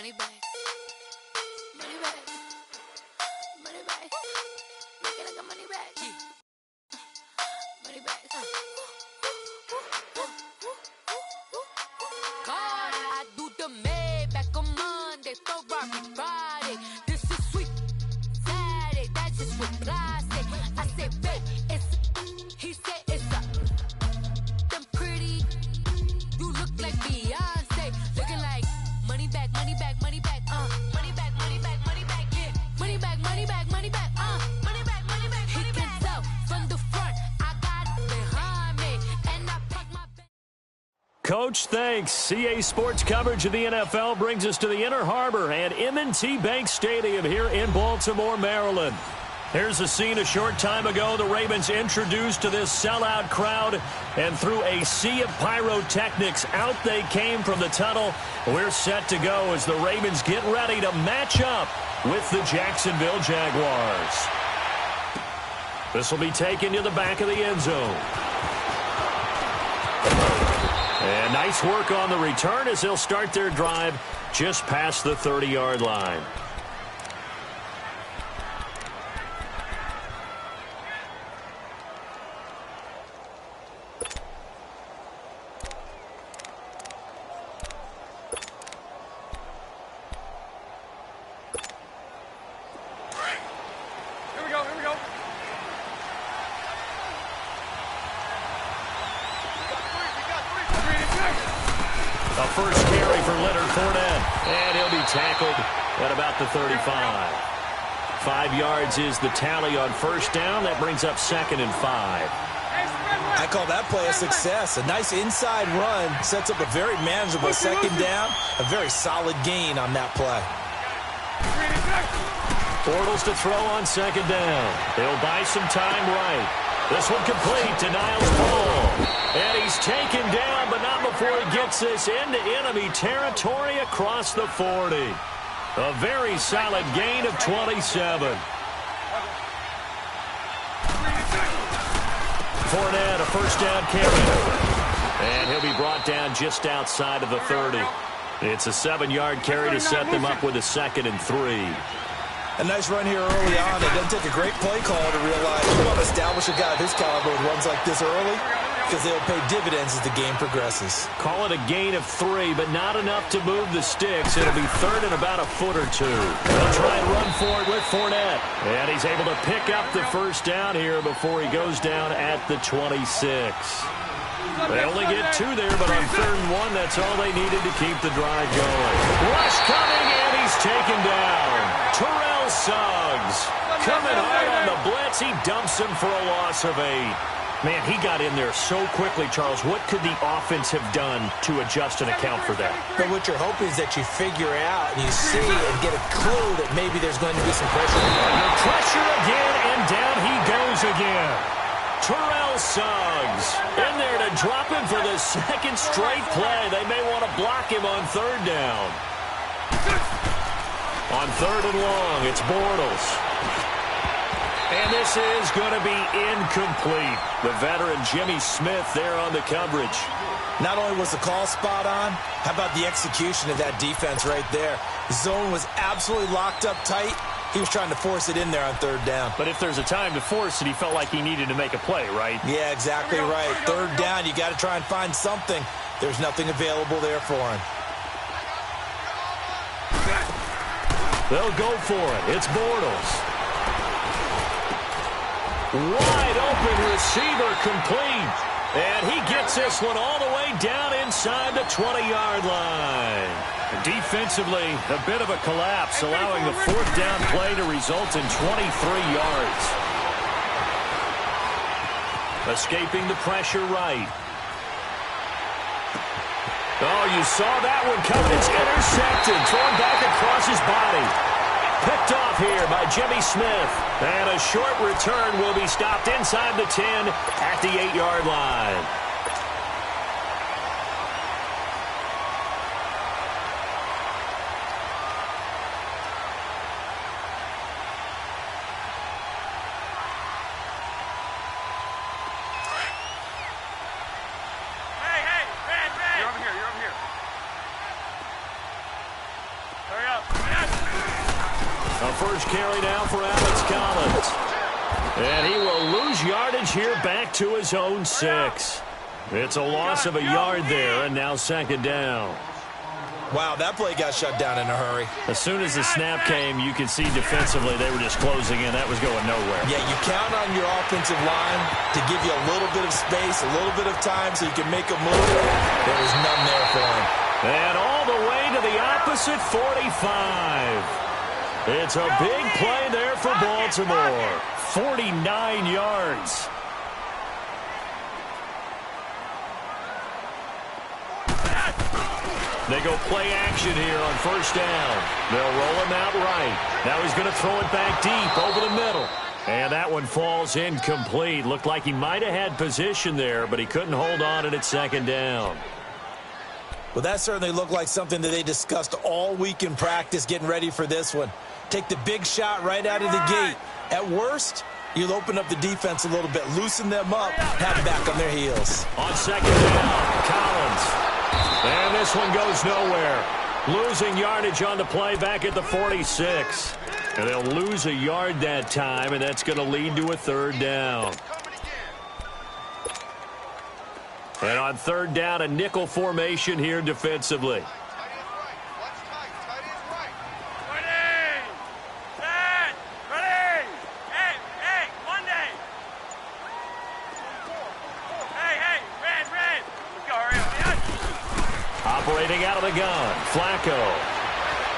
money back. Money back. Money back. Make it like a money back. Money back. God, I do the Maybach on Monday, Ferrari Friday. This is sweet Saturday, that's just what I say. I say, babe, he said it's a them pretty. You look like Beyonce, looking like money back, money back, money back, money back, money back, money back, yeah, money back, money back, money back, money back, money back. He can tell from the front, I got it behind me, and I pack my bag. Coach, thanks. CA Sports coverage of the NFL brings us to the Inner Harbor and M&T Bank Stadium here in Baltimore, Maryland. Here's a scene a short time ago. The Ravens introduced to this sellout crowd, and through a sea of pyrotechnics, out they came from the tunnel. We're set to go as the Ravens get ready to match up with the Jacksonville Jaguars. This will be taken to the back of the end zone. And nice work on the return as they'll start their drive just past the 30-yard line. A first carry for Leonard Fournette, and he'll be tackled at about the 35. 5 yards is the tally on first down. That brings up 2nd and 5. I call that play a success. A nice inside run sets up a very manageable second down. A very solid gain on that play. Bortles to throw on second down. He'll buy some time right. This one complete to Niles Paul. And he's taken down, but not before he gets this into enemy territory across the 40. A very solid gain of 27. Fournette, a first down carry. And he'll be brought down just outside of the 30. It's a 7-yard carry to set them up with a 2nd and 3. A nice run here early on. It doesn't take a great play call to realize you want to establish a guy of his caliber with runs like this early, because they'll pay dividends as the game progresses. Call it a gain of 3, but not enough to move the sticks. It'll be 3rd and about a foot or 2. They'll try and run for it with Fournette. And he's able to pick up the first down here before he goes down at the 26. They only get 2 there, but on 3rd and 1, that's all they needed to keep the drive going. Rush coming, and he's taken down. Terrell Suggs coming hard on the blitz. He dumps him for a loss of 8. Man, he got in there so quickly, Charles. What could the offense have done to adjust and account for that? But what you're hoping is that you figure out and you see and get a clue that maybe there's going to be some pressure. Pressure again, and down he goes again. Terrell Suggs in there to drop him for the 2nd straight play. They may want to block him on 3rd down. On 3rd and long, it's Bortles. And this is going to be incomplete. The veteran Jimmy Smith there on the coverage. Not only was the call spot on, how about the execution of that defense right there? The zone was absolutely locked up tight. He was trying to force it in there on 3rd down. But if there's a time to force it, he felt like he needed to make a play, right? Yeah, exactly right. 3rd down, you got to try and find something. There's nothing available there for him. They'll go for it. It's Bortles. Wide open receiver complete. And he gets this one all the way down inside the 20-yard line. Defensively, a bit of a collapse, allowing the 4th down play to result in 23 yards. Escaping the pressure right. Oh, you saw that one coming. It's intercepted. Thrown back across his body. Picked off here by Jimmy Smith. And a short return will be stopped inside the 10 at the 8-yard line. You're over here. Hurry first carry now for Alex Collins. And he will lose yardage here back to his own 6. It's a loss of a yard there, and now second down. Wow, that play got shut down in a hurry. As soon as the snap came, you could see defensively they were just closing in. That was going nowhere. Yeah, you count on your offensive line to give you a little bit of space, a little bit of time so you can make a move. There was none there for him. And all the way to the opposite 45. It's a big play there for Baltimore. 49 yards. They go play action here on first down. They'll roll him out right. Now he's going to throw it back deep over the middle. And that one falls incomplete. Looked like he might have had position there, but he couldn't hold on at second down. Well, that certainly looked like something that they discussed all week in practice getting ready for this one. Take the big shot right out of the gate. At worst, you'll open up the defense a little bit, loosen them up, have them back on their heels. On second down, Collins. And this one goes nowhere. Losing yardage on the play back at the 46. And they'll lose a yard that time, and that's going to lead to a third down. And on third down, a nickel formation here defensively. Operating out of the gun, Flacco.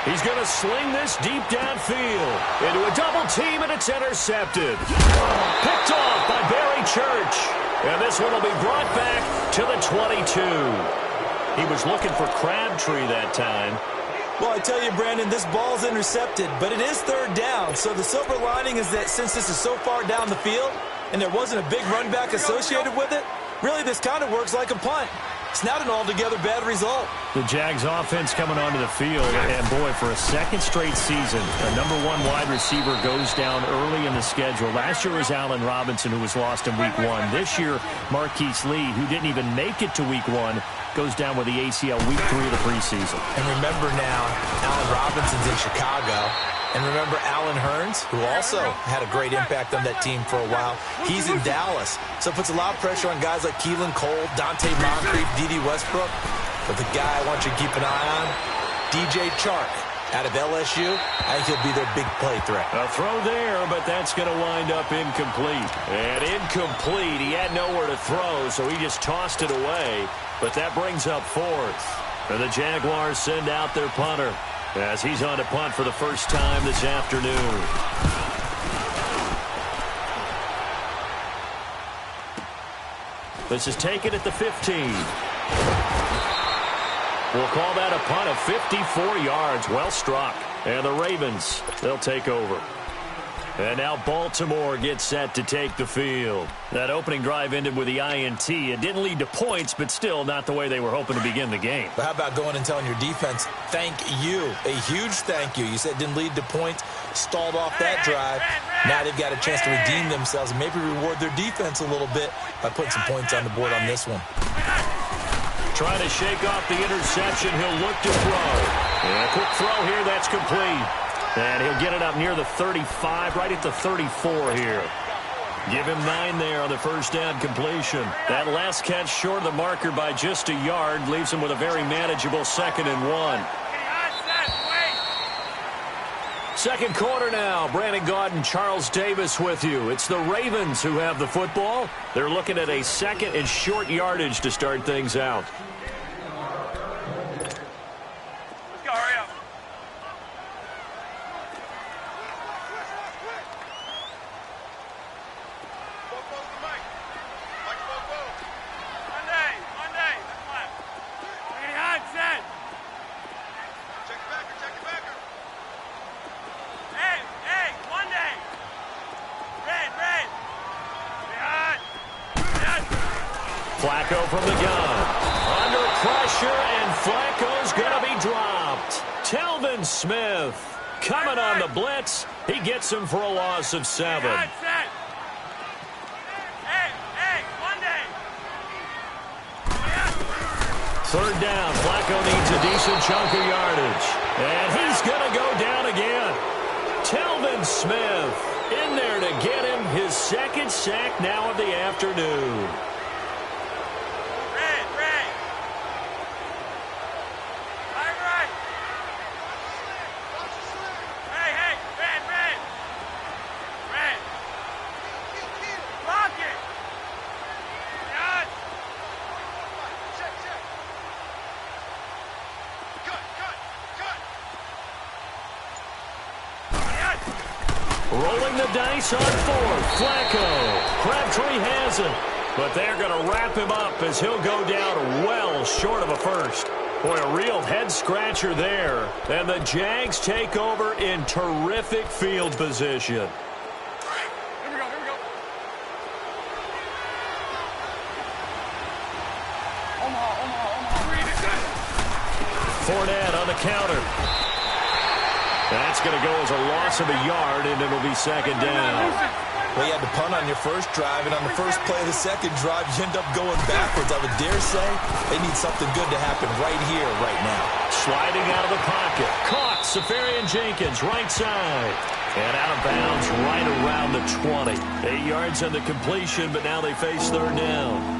He's going to sling this deep downfield into a double team, and it's intercepted. Picked off by Barry Church. And this one will be brought back to the 22. He was looking for Crabtree that time. Well, I tell you, Brandon, this ball's intercepted, but it is third down. So the silver lining is that since this is so far down the field and there wasn't a big run back associated with it, really this kind of works like a punt. It's not an altogether bad result. The Jags offense coming onto the field, and boy, for a second straight season, a number 1 wide receiver goes down early in the schedule. Last year was Allen Robinson, who was lost in week 1. This year, Marquise Lee, who didn't even make it to week 1, goes down with the ACL week 3 of the preseason. And remember now, Allen Robinson's in Chicago. And remember Allen Hurns, who also had a great impact on that team for a while. He's in Dallas. So it puts a lot of pressure on guys like Keelan Cole, Dante Moncrief, D.D. Westbrook. But the guy I want you to keep an eye on, DJ Chark out of LSU. I think he'll be their big play threat. A throw there, but that's going to wind up incomplete. And incomplete. He had nowhere to throw, so he just tossed it away. But that brings up fourth. And the Jaguars send out their punter as he's on to punt for the first time this afternoon. This is taken at the 15. We'll call that a punt of 54 yards. Well struck. And the Ravens, they'll take over. And now Baltimore gets set to take the field. That opening drive ended with the INT. It didn't lead to points, but still not the way they were hoping to begin the game. But how about going and telling your defense, thank you, a huge thank you. You said it didn't lead to points, stalled off that drive. Now they've got a chance to redeem themselves and maybe reward their defense a little bit by putting some points on the board on this one. Trying to shake off the interception. He'll look to throw. And a quick throw here, that's complete. And he'll get it up near the 35, right at the 34 here. Give him 9 there on the first down completion. That last catch short of the marker by just a yard leaves him with a very manageable 2nd and 1. Second quarter now. Brandon Gaudin, Charles Davis with you. It's the Ravens who have the football. They're looking at a 2nd and short yardage to start things out. Flacco from the gun. Under pressure, and Flacco's going to be dropped. Telvin Smith coming on the blitz. He gets him for a loss of 7. Third down. Flacco needs a decent chunk of yardage. And he's going to go down again. Telvin Jaylon Smith in there to get him his second sack now of the afternoon. Rolling the dice on fourth. Flacco. Crabtree has it. But they're going to wrap him up as he'll go down well short of a first. Boy, a real head-scratcher there. And the Jags take over in terrific field position. Here we go. Omaha. Fournette on the counter. That's going to go as a loss of a yard, and it'll be second down. Well, you had to punt on your first drive, and on the first play of the second drive, you end up going backwards. I would dare say they need something good to happen right here, right now. Sliding out of the pocket. Caught. Safarian Jenkins, right side. And out of bounds right around the 20. 8 yards on the completion, but now they face third down.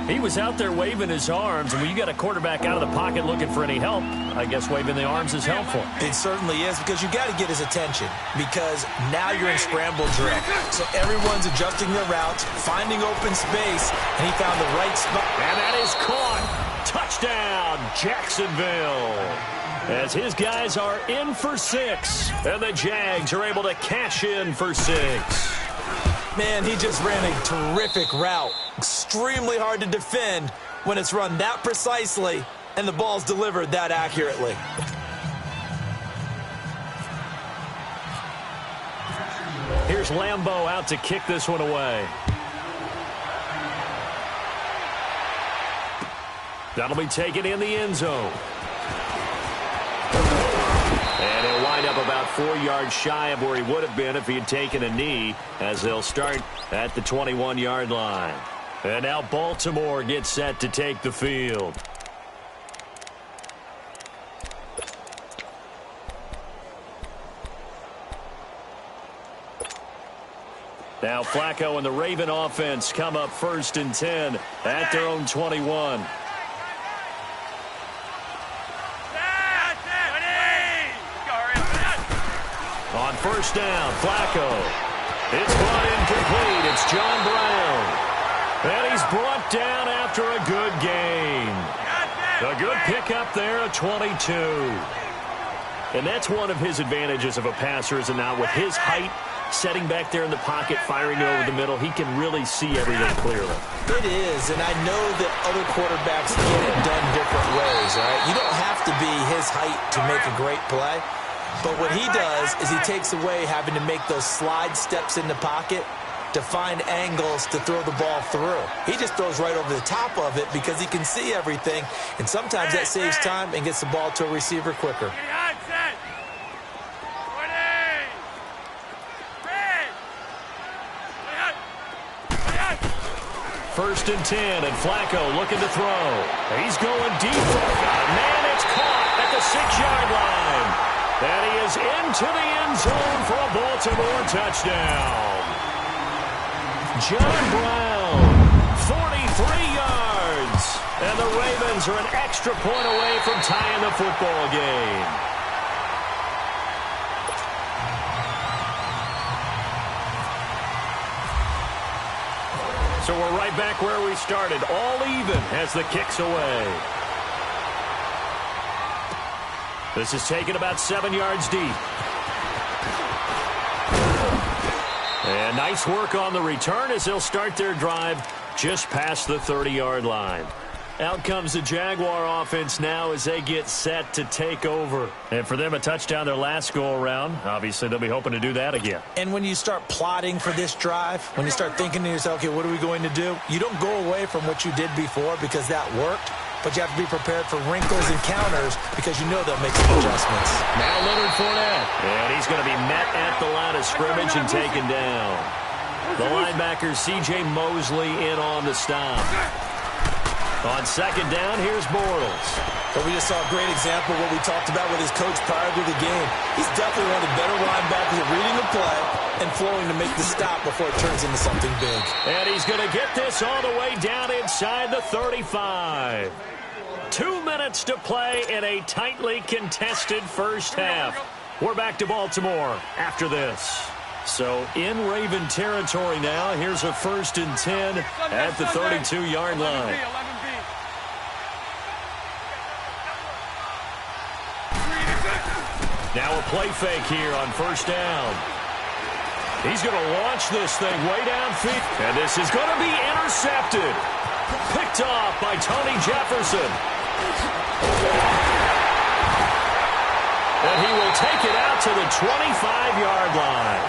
He was out there waving his arms, and when you got a quarterback out of the pocket looking for any help, I guess waving the arms is helpful. It certainly is, because you got to get his attention, because now you're in scramble drill. So everyone's adjusting their routes, finding open space, and he found the right spot. And that is caught. Touchdown, Jacksonville. As his guys are in for 6, and the Jags are able to cash in for 6. Man, he just ran a terrific route. Extremely hard to defend when it's run that precisely and the ball's delivered that accurately. Here's Lambeau out to kick this one away. That'll be taken in the end zone. And he'll wind up about 4 yards shy of where he would have been if he had taken a knee, as they'll start at the 21-yard line. And now Baltimore gets set to take the field. Now Flacco and the Raven offense come up 1st and 10 at their own 21. On 1st down, Flacco. It's brought incomplete. It's John Brown. And he's brought down after a good gain. A good pickup there, a 22. And that's one of his advantages of a passer, is it not? With his height, setting back there in the pocket, firing it over the middle, he can really see everything clearly. It is, and I know that other quarterbacks get it done different ways, all right? You don't have to be his height to make a great play. But what he does is he takes away having to make those slide steps in the pocket to find angles to throw the ball through. He just throws right over the top of it because he can see everything, and sometimes that saves time and gets the ball to a receiver quicker. First and 10, and Flacco looking to throw. He's going deep. Man, it's caught at the 6-yard line. And he is into the end zone for a Baltimore touchdown. John Brown, 43 yards. And the Ravens are an extra point away from tying the football game. So we're right back where we started, all even as the kick's away. This is taken about 7 yards deep. And nice work on the return as they'll start their drive just past the 30-yard line. Out comes the Jaguar offense now as they get set to take over. And for them, a touchdown their last go-around. Obviously, they'll be hoping to do that again. And when you start plotting for this drive, when you start thinking to yourself, okay, what are we going to do? You don't go away from what you did before because that worked, but you have to be prepared for wrinkles and counters because you know they'll make some adjustments. Now Leonard Fournette. And he's going to be met at the line of scrimmage and taken down. The linebacker, C.J. Mosley, in on the stop. On second down, here's Bortles. But we just saw a great example of what we talked about with his coach prior to the game. He's definitely one of the better linebackers at reading the play and flowing to make the stop before it turns into something big. And he's going to get this all the way down inside the 35. 2 minutes to play in a tightly contested first half. We're back to Baltimore after this. So in Raven territory now. Here's a 1st and 10 at the 32-yard line. Now a play fake here on 1st down. He's going to launch this thing way downfield. And this is going to be intercepted. Picked off by Tony Jefferson. And he will take it out to the 25-yard line.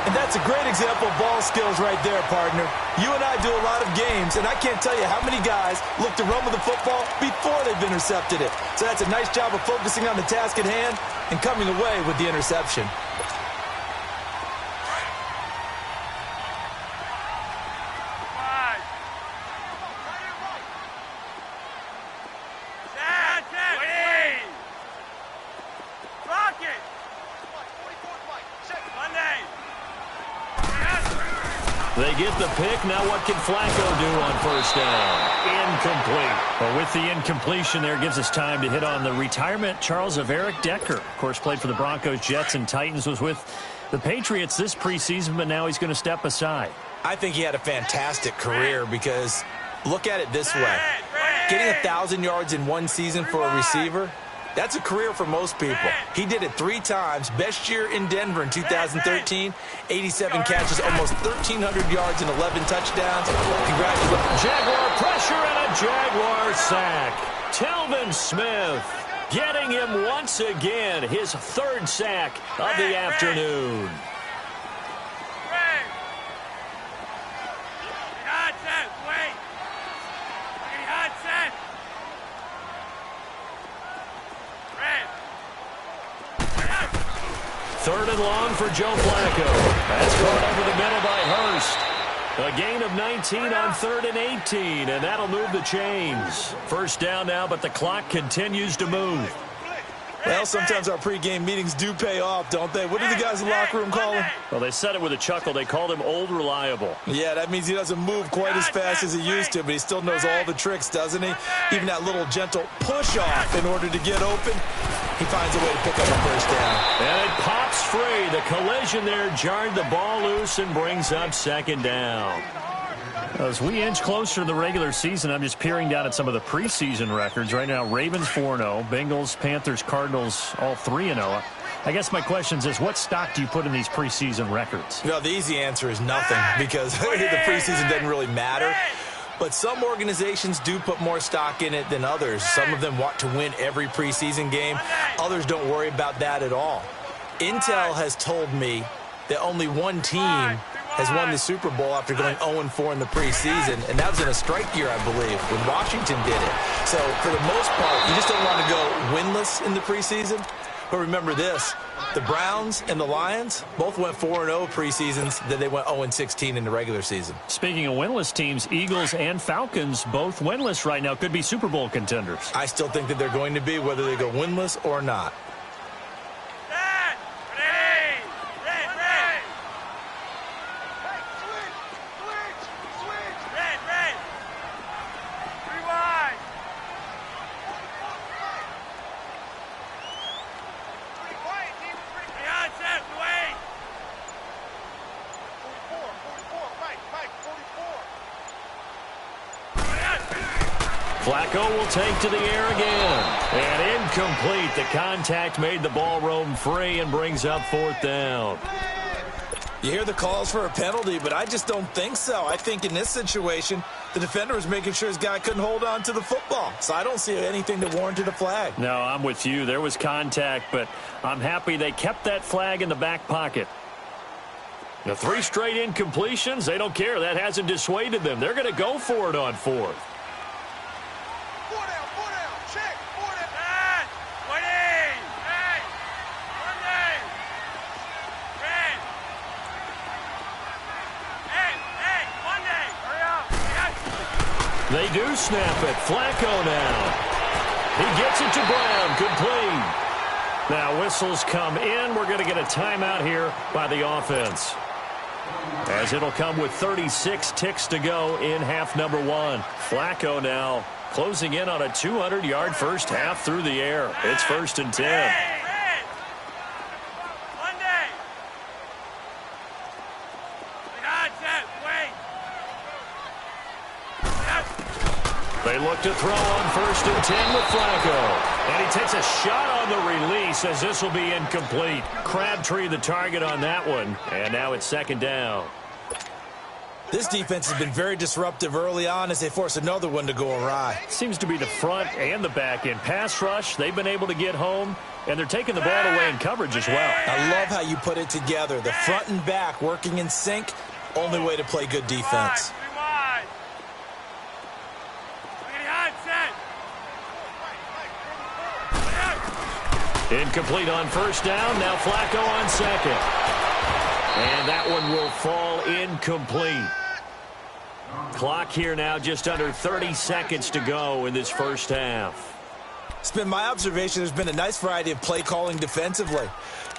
And that's a great example of ball skills right there, partner. You and I do a lot of games, and I can't tell you how many guys look to run with the football before they've intercepted it. So that's a nice job of focusing on the task at hand and coming away with the interception. They get the pick. Now what can Flacco do on 1st down? Incomplete. Well, with the incompletion there, gives us time to hit on the retirement, Charles, of Eric Decker. Of course, played for the Broncos, Jets, and Titans, was with the Patriots this preseason, but now he's going to step aside. I think he had a fantastic career because look at it this way. Getting 1,000 yards in one season for a receiver, that's a career for most people. He did it 3 times. Best year in Denver in 2013. 87 catches, almost 1,300 yards and 11 touchdowns. Congratulations. Jaguar pressure and a Jaguar sack. Telvin Smith getting him once again. His 3rd sack of the afternoon. Third and long for Joe Flacco. That's going over the middle by Hurst. A gain of 19 on 3rd and 18, and that'll move the chains. 1st down now, but the clock continues to move. Well, sometimes our pregame meetings do pay off, don't they? What do the guys in the locker room call him? Well, they said it with a chuckle. They called him Old Reliable. Yeah, that means he doesn't move quite as fast as he used to, but he still knows all the tricks, doesn't he? Even that little gentle push-off in order to get open. He finds a way to pick up a 1st down. And it pops free. The collision there jarred the ball loose and brings up 2nd down. As we inch closer to the regular season, I'm just peering down at some of the preseason records. Right now, Ravens 4-0, Bengals, Panthers, Cardinals, all 3-0. I guess my question is, what stock do you put in these preseason records? No, the easy answer is nothing because the preseason doesn't really matter. But some organizations do put more stock in it than others. Some of them want to win every preseason game. Others don't worry about that at all. Intel has told me that only one team has won the Super Bowl after going 0-4 in the preseason, and that was in a strike year, I believe, when Washington did it. So, for the most part, you just don't want to go winless in the preseason. But remember this, the Browns and the Lions both went 4-0 preseasons, then they went 0-16 in the regular season. Speaking of winless teams, Eagles and Falcons both winless right now, could be Super Bowl contenders. I still think that they're going to be, whether they go winless or not. Flacco will take to the air again. And incomplete. The contact made the ball roam free and brings up 4th down. You hear the calls for a penalty, but I just don't think so. I think in this situation, the defender was making sure his guy couldn't hold on to the football. So I don't see anything that warranted a flag. No, I'm with you. There was contact, but I'm happy they kept that flag in the back pocket. The 3 straight incompletions, they don't care. That hasn't dissuaded them. They're going to go for it on 4th. They do snap it. Flacco now. He gets it to Brown. Complete. Now whistles come in. We're going to get a timeout here by the offense, as it'll come with 36 ticks to go in half number one. Flacco now closing in on a 200-yard first half through the air. It's 1st and 10. They look to throw on 1st and 10 with Flacco. And he takes a shot on the release, as this will be incomplete. Crabtree the target on that one. And now it's 2nd down. This defense has been very disruptive early on as they force another one to go awry. Seems to be the front and the back end. Pass rush, they've been able to get home, and they're taking the ball away in coverage as well. I love how you put it together. The front and back working in sync. Only way to play good defense. Incomplete on 1st down. Now Flacco on 2nd. And that one will fall incomplete. Clock here now just under 30 seconds to go in this first half. It's been my observation there's been a nice variety of play calling defensively.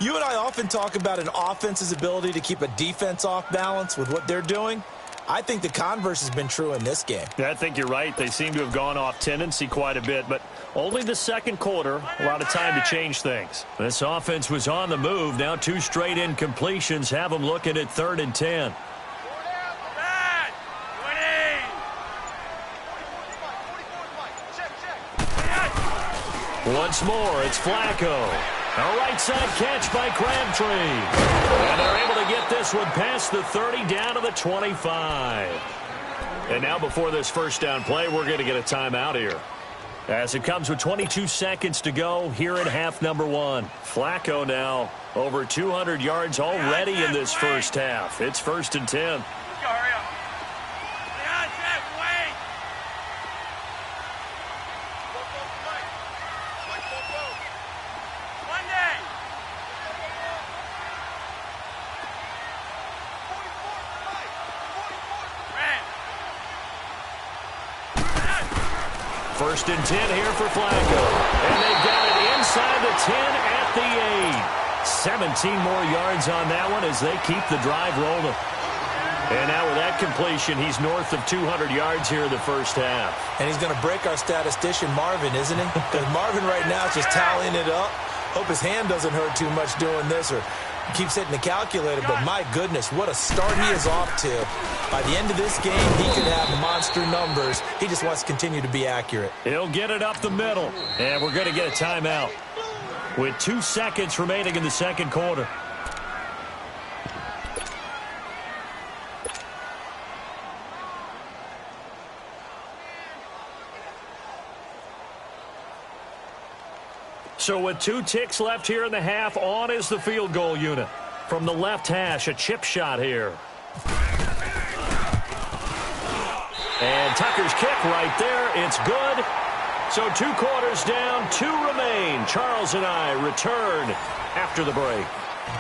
You and I often talk about an offense's ability to keep a defense off balance with what they're doing. I think the converse has been true in this game. Yeah, I think you're right. They seem to have gone off tendency quite a bit, but only the 2nd quarter. A lot of time to change things. This offense was on the move. Now 2 straight incompletions have them looking at 3rd and 10. Once more, it's Flacco. A right side catch by Crabtree. And they're able to get this one past the 30 down to the 25. And now before this first down play, we're going to get a timeout here, as it comes with 22 seconds to go here in half number one. Flacco now over 200 yards already in this first half. It's 1st and 10. First and 10 here for Flacco. And they've got it inside the 10 at the 8. 17 more yards on that one as they keep the drive rolling. And now with that completion, he's north of 200 yards here in the first half. And he's going to break our statistician Marvin, isn't he? Because Marvin right now is just tallying it up. Hope his hand doesn't hurt too much doing this, or keeps hitting the calculator. But my goodness, what a start he is off to. By the end of this game, he could have monster numbers. He just wants to continue to be accurate. He'll get it up the middle. And we're going to get a timeout with 2 seconds remaining in the 2nd quarter. So with 2 ticks left here in the half, on is the field goal unit. From the left hash, a chip shot here. And Tucker's kick right there. It's good. So 2 quarters down, 2 remain. Charles and I return after the break.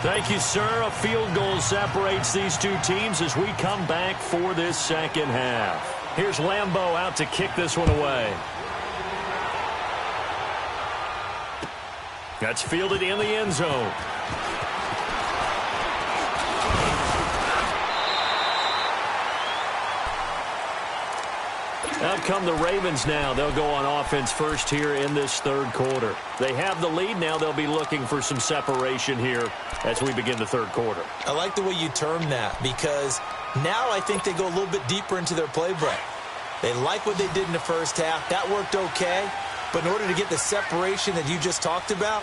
Thank you, sir. A field goal separates these 2 teams as we come back for this second half. Here's Lambeau out to kick this one away. That's fielded in the end zone. Out come the Ravens now. They'll go on offense first here in this 3rd quarter. They have the lead now. They'll be looking for some separation here as we begin the 3rd quarter. I like the way you term that, because now I think they go a little bit deeper into their playbook. They like what they did in the first half. That worked okay. But in order to get the separation that you just talked about,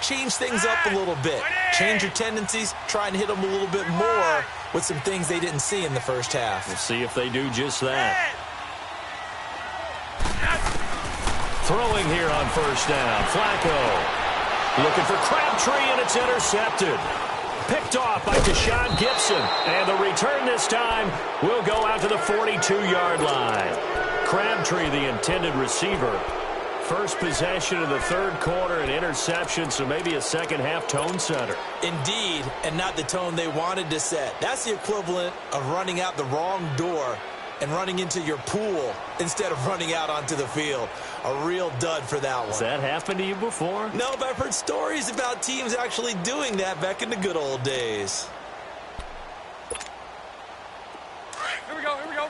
change things up a little bit. Change your tendencies. Try and hit them a little bit more with some things they didn't see in the first half. We'll see if they do just that. Throwing here on first down. Flacco looking for Crabtree, and it's intercepted. Picked off by Deshaun Gibson. And the return this time will go out to the 42-yard line. Crabtree, the intended receiver. First possession of the 3rd quarter, an interception, so maybe a second-half tone setter. Indeed, and not the tone they wanted to set. That's the equivalent of running out the wrong door and running into your pool instead of running out onto the field. A real dud for that one. Has that happened to you before? No, but I've heard stories about teams actually doing that back in the good old days. Here we go, here we go.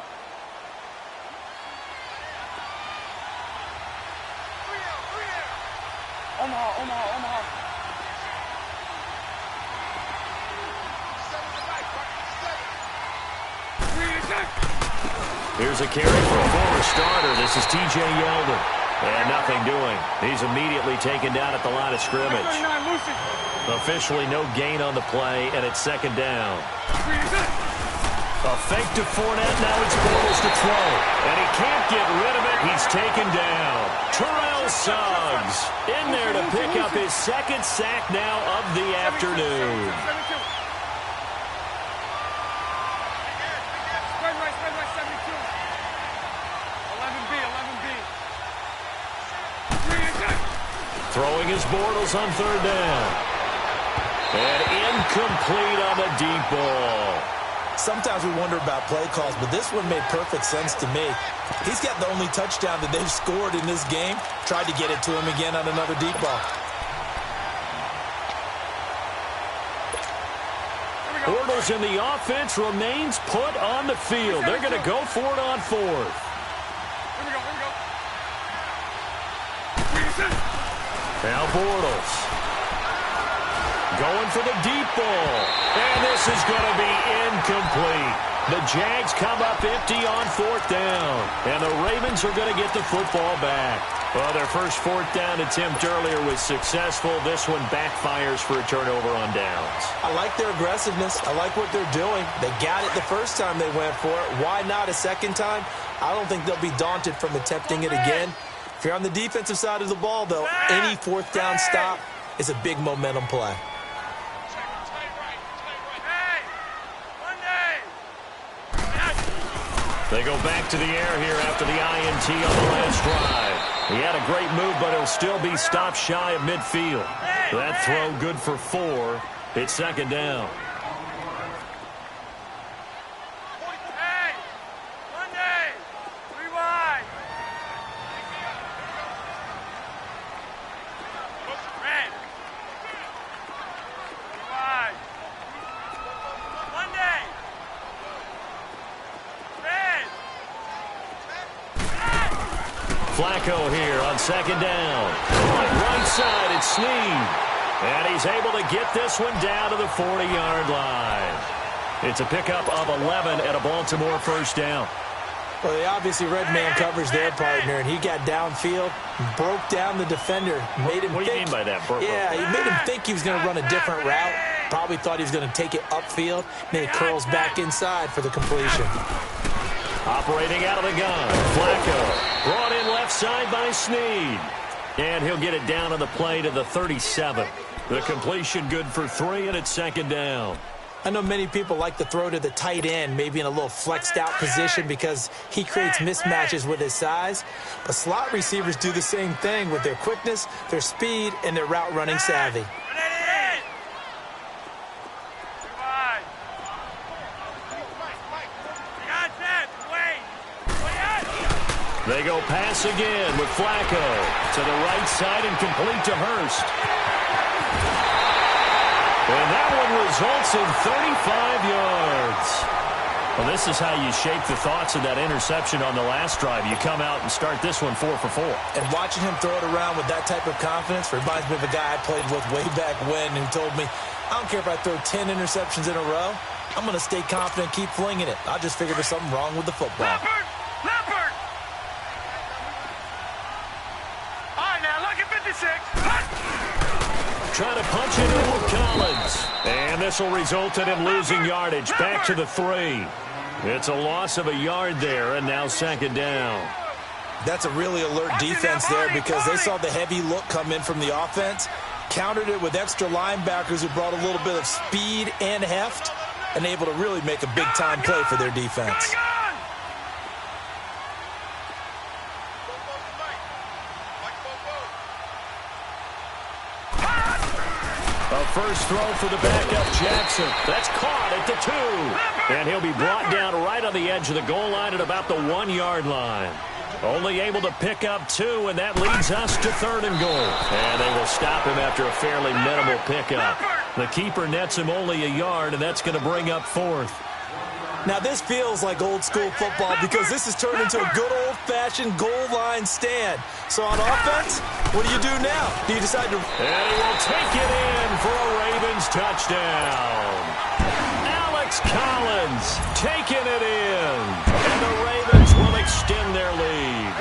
Omaha, Omaha, Omaha. Here's a carry for a former starter. This is T.J. Yeldon. And nothing doing. He's immediately taken down at the line of scrimmage. Officially no gain on the play, and it's second down. A fake to Fournette. Now it's Bortles to throw. And he can't get rid of it. He's taken down. Terrell Suggs in there to pick up his second sack now of the afternoon. Throwing his Bortles on third down. And incomplete on the deep ball. Sometimes we wonder about play calls, but this one made perfect sense to me. He's got the only touchdown that they've scored in this game. Tried to get it to him again on another deep ball. Bortles in the offense remains put on the field. They're going to go for it on fourth. Now Bortles going for the deep ball. And this is going to be incomplete. The Jags come up empty on fourth down. And the Ravens are going to get the football back. Well, their first fourth down attempt earlier was successful. This one backfires for a turnover on downs. I like their aggressiveness. I like what they're doing. They got it the first time they went for it. Why not a second time? I don't think they'll be daunted from attempting it again. If you're on the defensive side of the ball, though, any fourth down stop is a big momentum play. They go back to the air here after the INT on the last drive. He had a great move, but he'll still be stopped shy of midfield. That throw good for 4. It's second down. Flacco here on second down. Right side, it's Snead. And he's able to get this one down to the 40-yard line. It's a pickup of 11 at a Baltimore first down. Well, they obviously read man coverage their partner, and he got downfield, broke down the defender, made him What do you mean by that? Yeah, he made him think he was going to run a different route. Probably thought he was going to take it upfield. Then he curls back inside for the completion. Operating out of the gun, Flacco brought in left side by Snead. And he'll get it down on the play to the 37. The completion good for 3, and it's second down. I know many people like to throw to the tight end, maybe in a little flexed out position because he creates mismatches with his size. But slot receivers do the same thing with their quickness, their speed, and their route running savvy. They go pass again with Flacco to the right side and complete to Hurst. And that one results in 35 yards. Well, this is how you shape the thoughts of that interception on the last drive. You come out and start this one 4 for 4. And watching him throw it around with that type of confidence reminds me of a guy I played with way back when who told me, I don't care if I throw 10 interceptions in a row. I'm going to stay confident and keep flinging it. I just figured there's something wrong with the football. Leopard! All right, now look at 56. Trying to punch it in with Collins. And this will result in him losing yardage. Back to the 3. It's a loss of a yard there, and now second down. That's a really alert defense there because they saw the heavy look come in from the offense, countered it with extra linebackers who brought a little bit of speed and heft, and able to really make a big-time play for their defense. A first throw for the backup Jackson. That's caught at the 2. And he'll be brought down right on the edge of the goal line at about the 1-yard line. Only able to pick up 2, and that leads us to 3rd and goal. And they will stop him after a fairly minimal pickup. The keeper nets him only a yard, and that's going to bring up 4th. Now, this feels like old-school football because this has turned into a good old-fashioned goal line stand. So on offense, what do you do now? Do you decide to... And he will take it in for a Ravens touchdown. Alex Collins taking it in. And the Ravens will extend their lead.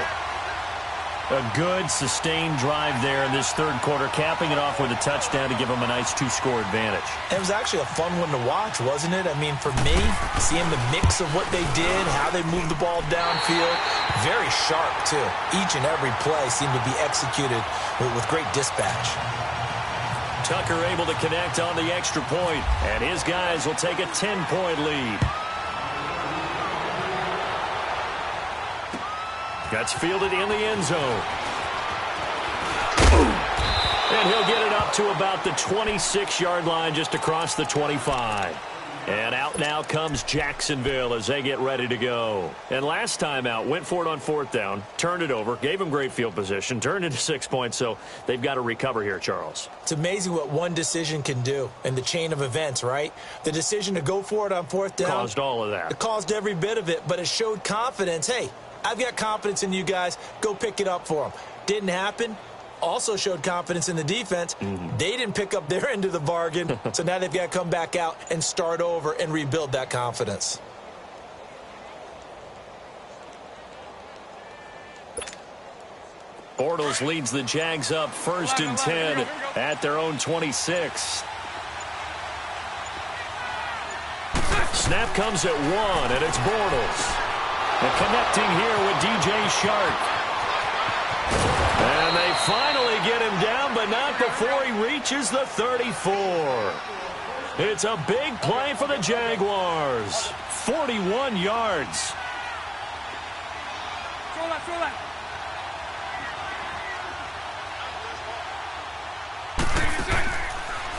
A good, sustained drive there in this 3rd quarter, capping it off with a touchdown to give them a nice 2-score advantage. It was actually a fun one to watch, wasn't it? I mean, for me, seeing the mix of what they did, how they moved the ball downfield, very sharp, too. Each and every play seemed to be executed with great dispatch. Tucker able to connect on the extra point, and his guys will take a 10-point lead. That's fielded in the end zone. And he'll get it up to about the 26-yard line, just across the 25. And out now comes Jacksonville as they get ready to go. And last time out, went for it on 4th down, turned it over, gave them great field position, turned into 6 points, so they've got to recover here, Charles. It's amazing what one decision can do in the chain of events, right? The decision to go for it on 4th down. Caused all of that. It caused every bit of it, but it showed confidence. Hey, I've got confidence in you guys. Go pick it up for them. Didn't happen. Also showed confidence in the defense. They didn't pick up their end of the bargain, so now they've got to come back out and start over and rebuild that confidence. Bortles leads the Jags up 1st and 10 at their own 26. Snap comes at 1, and it's Bortles. And connecting here with DJ Shark. And they finally get him down, but not before he reaches the 34. It's a big play for the Jaguars. 41 yards.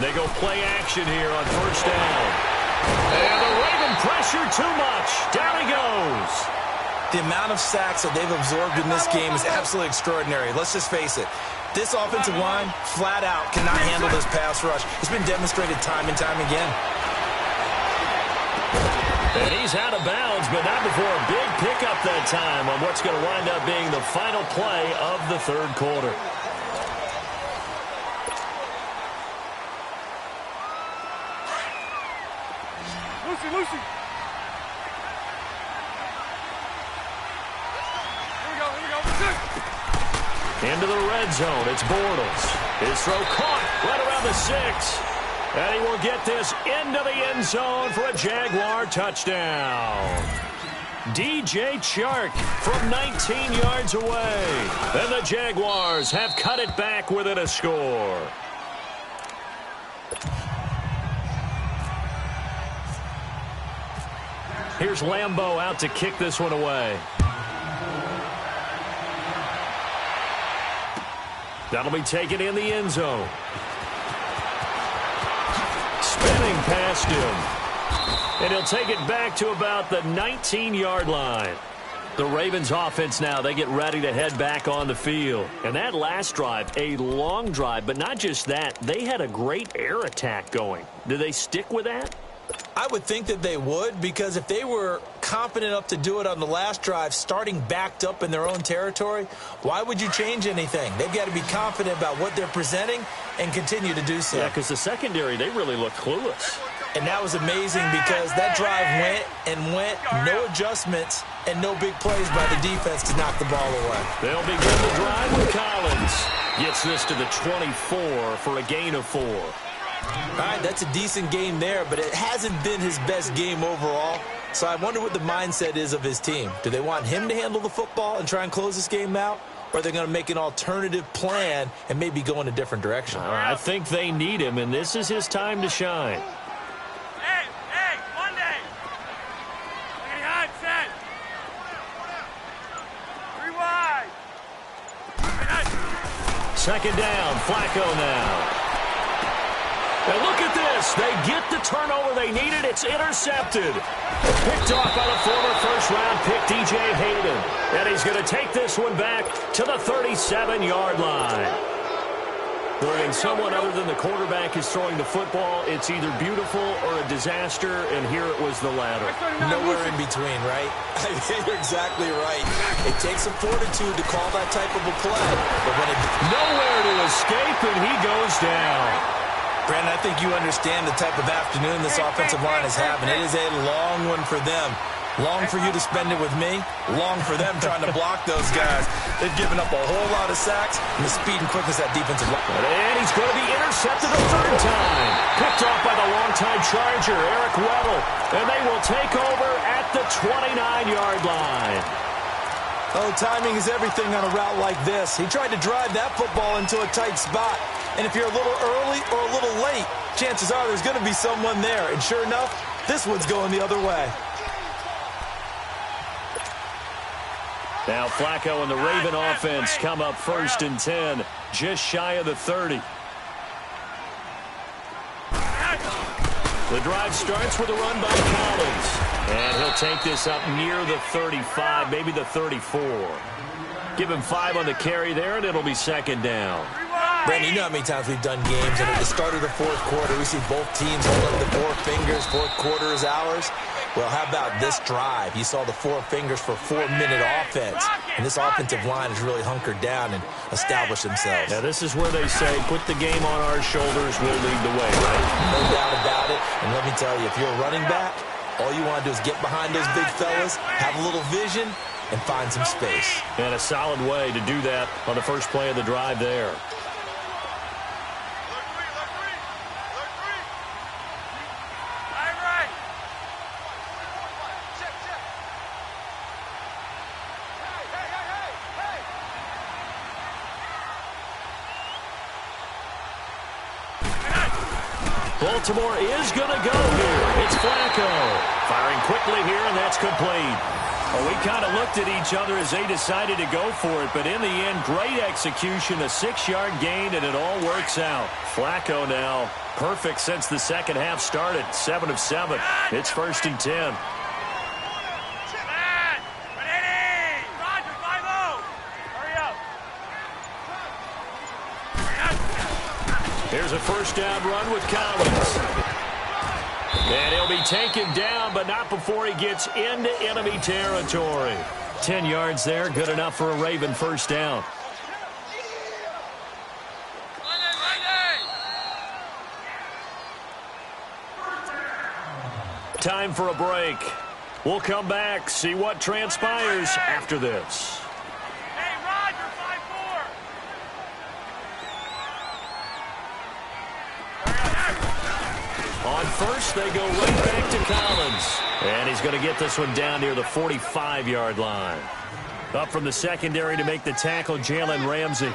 They go play action here on 1st down. And the Raven pressure too much. Down he goes. The amount of sacks that they've absorbed in this game is absolutely extraordinary. Let's just face it. This offensive line, flat out, cannot handle this pass rush. It's been demonstrated time and time again. And he's out of bounds, but not before a big pickup that time on what's going to wind up being the final play of the 3rd quarter. Lucy. Into the red zone, it's Bortles. His throw caught right around the 6. And he will get this into the end zone for a Jaguar touchdown. DJ Chark from 19 yards away. And the Jaguars have cut it back within a score. Here's Lambeau out to kick this one away. That'll be taken in the end zone. Spinning past him. And he'll take it back to about the 19-yard line. The Ravens offense now, they get ready to head back on the field. And that last drive, a long drive, but not just that. They had a great air attack going. Do they stick with that? I would think that they would, because if they were confident enough to do it on the last drive, starting backed up in their own territory, why would you change anything? They've got to be confident about what they're presenting and continue to do so. Yeah, because the secondary, they really look clueless. And that was amazing because that drive went, no adjustments, and no big plays by the defense to knock the ball away. They'll begin the drive with Collins. Gets this to the 24 for a gain of 4. All right, that's a decent game there, but it hasn't been his best game overall. So I wonder what the mindset is of his team. Do they want him to handle the football and try and close this game out? Or are they going to make an alternative plan and maybe go in a different direction? I think they need him, and this is his time to shine. Hey, Monday. Okay, hot, set. 3 wide. Second down, Flacco now. And look at this. They get the turnover they needed. It's intercepted. Picked off by the former first-round pick, DJ Hayden. And he's going to take this one back to the 37-yard line. When someone other than the quarterback is throwing the football, it's either beautiful or a disaster, and here it was the latter. Nowhere in between, right? I think you're exactly right. It takes some fortitude to call that type of a play. But when it... Nowhere to escape, and he goes down. Brandon, I think you understand the type of afternoon this offensive line is having. It is a long one for them. Long for you to spend it with me. Long for them trying to block those guys. They've given up a whole lot of sacks and the speed and quickness of that defensive line. And he's going to be intercepted a third time. Picked off by the longtime Charger, Eric Weddle. And they will take over at the 29-yard line. Oh, timing is everything on a route like this. He tried to drive that football into a tight spot. And if you're a little early or a little late, chances are there's going to be someone there. And sure enough, this one's going the other way. Now Flacco and the Raven offense come up 1st and 10, just shy of the 30. The drive starts with a run by Collins. And he'll take this up near the 35, maybe the 34. Give him 5 on the carry there, and it'll be 2nd down. Brandon, you know how many times we've done games, and at the start of the 4th quarter, we see both teams hold up the 4 fingers, 4th quarter is ours. Well, how about this drive? You saw the 4 fingers for 4-minute offense, and this offensive line has really hunkered down and established themselves. Now, this is where they say, put the game on our shoulders, we'll lead the way, right? No doubt about it, and let me tell you, if you're a running back, all you want to do is get behind those big fellas, have a little vision, and find some space. And a solid way to do that on the first play of the drive there. Baltimore is going to go here. It's Flacco. Firing quickly here, and that's complete. Well, we kind of looked at each other as they decided to go for it, but in the end, great execution, a 6-yard gain, and it all works out. Flacco now perfect since the second half started, 7 of 7. It's 1st and 10. Here's a 1st down run with Collins. And he'll be taken down, but not before he gets into enemy territory. 10 yards there, good enough for a Raven 1st down. Time for a break. We'll come back, see what transpires after this. On first, they go right back to Collins. And he's going to get this one down near the 45-yard line. Up from the secondary to make the tackle, Jalen Ramsey.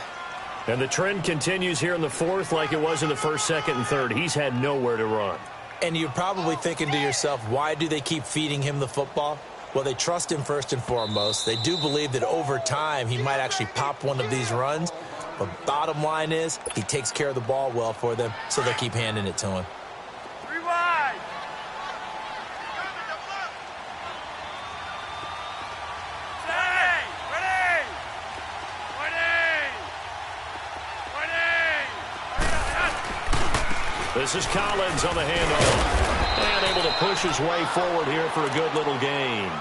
And the trend continues here in the 4th like it was in the 1st, 2nd, and 3rd. He's had nowhere to run. And you're probably thinking to yourself, why do they keep feeding him the football? Well, they trust him first and foremost. They do believe that over time he might actually pop one of these runs. But bottom line is he takes care of the ball well for them, so they'll keep handing it to him. This is Collins on the handoff. And able to push his way forward here for a good little gain.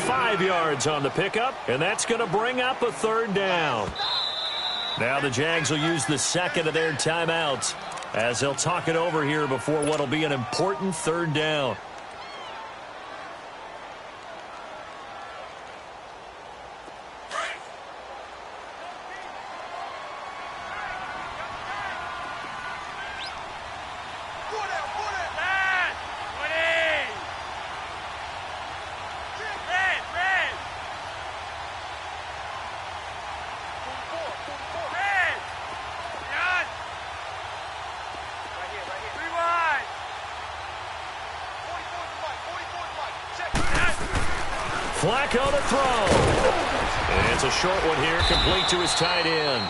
5 yards on the pickup, and that's going to bring up a 3rd down. Now the Jags will use the 2nd of their timeouts as they'll talk it over here before what will be an important 3rd down. Flacco to throw. And it's a short one here, complete to his tight end.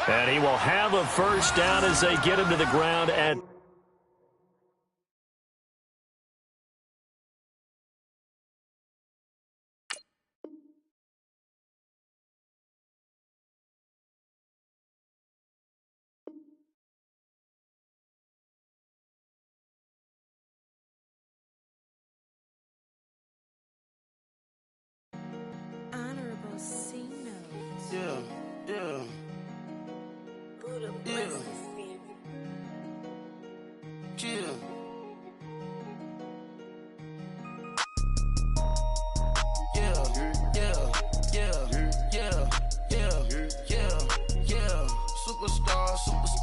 And he will have a first down as they get him to the ground at Honorable C notes. Yeah. Buddha Yeah. bless this family. Yeah. Superstar.